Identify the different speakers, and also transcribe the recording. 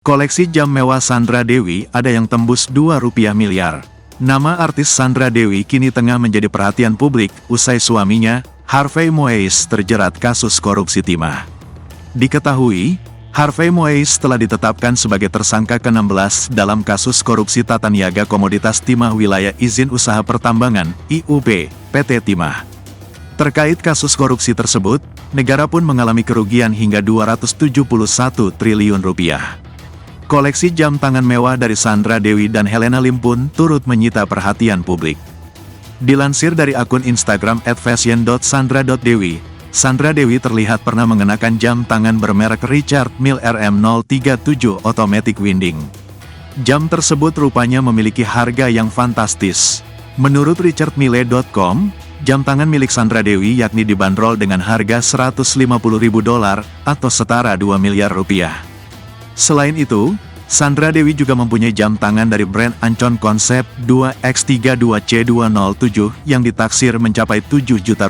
Speaker 1: Koleksi jam mewah Sandra Dewi ada yang tembus Rp2 miliar. Nama artis Sandra Dewi kini tengah menjadi perhatian publik usai suaminya, Harvey Moise, terjerat kasus korupsi timah. Diketahui, Harvey Moise telah ditetapkan sebagai tersangka ke-16 dalam kasus korupsi tata niaga komoditas timah wilayah izin usaha pertambangan, IUP, PT Timah. Terkait kasus korupsi tersebut, negara pun mengalami kerugian hingga Rp271 triliun. Koleksi jam tangan mewah dari Sandra Dewi dan Helena Lim pun turut menyita perhatian publik. Dilansir dari akun Instagram @fashion.sandra.dewi, Sandra Dewi terlihat pernah mengenakan jam tangan bermerek Richard Mille RM037 Automatic Winding. Jam tersebut rupanya memiliki harga yang fantastis. Menurut richardmille.com, jam tangan milik Sandra Dewi yakni dibanderol dengan harga $150.000 atau setara Rp2 miliar. Selain itu, Sandra Dewi juga mempunyai jam tangan dari brand Ancon Concept 2X32C207 yang ditaksir mencapai Rp7 juta.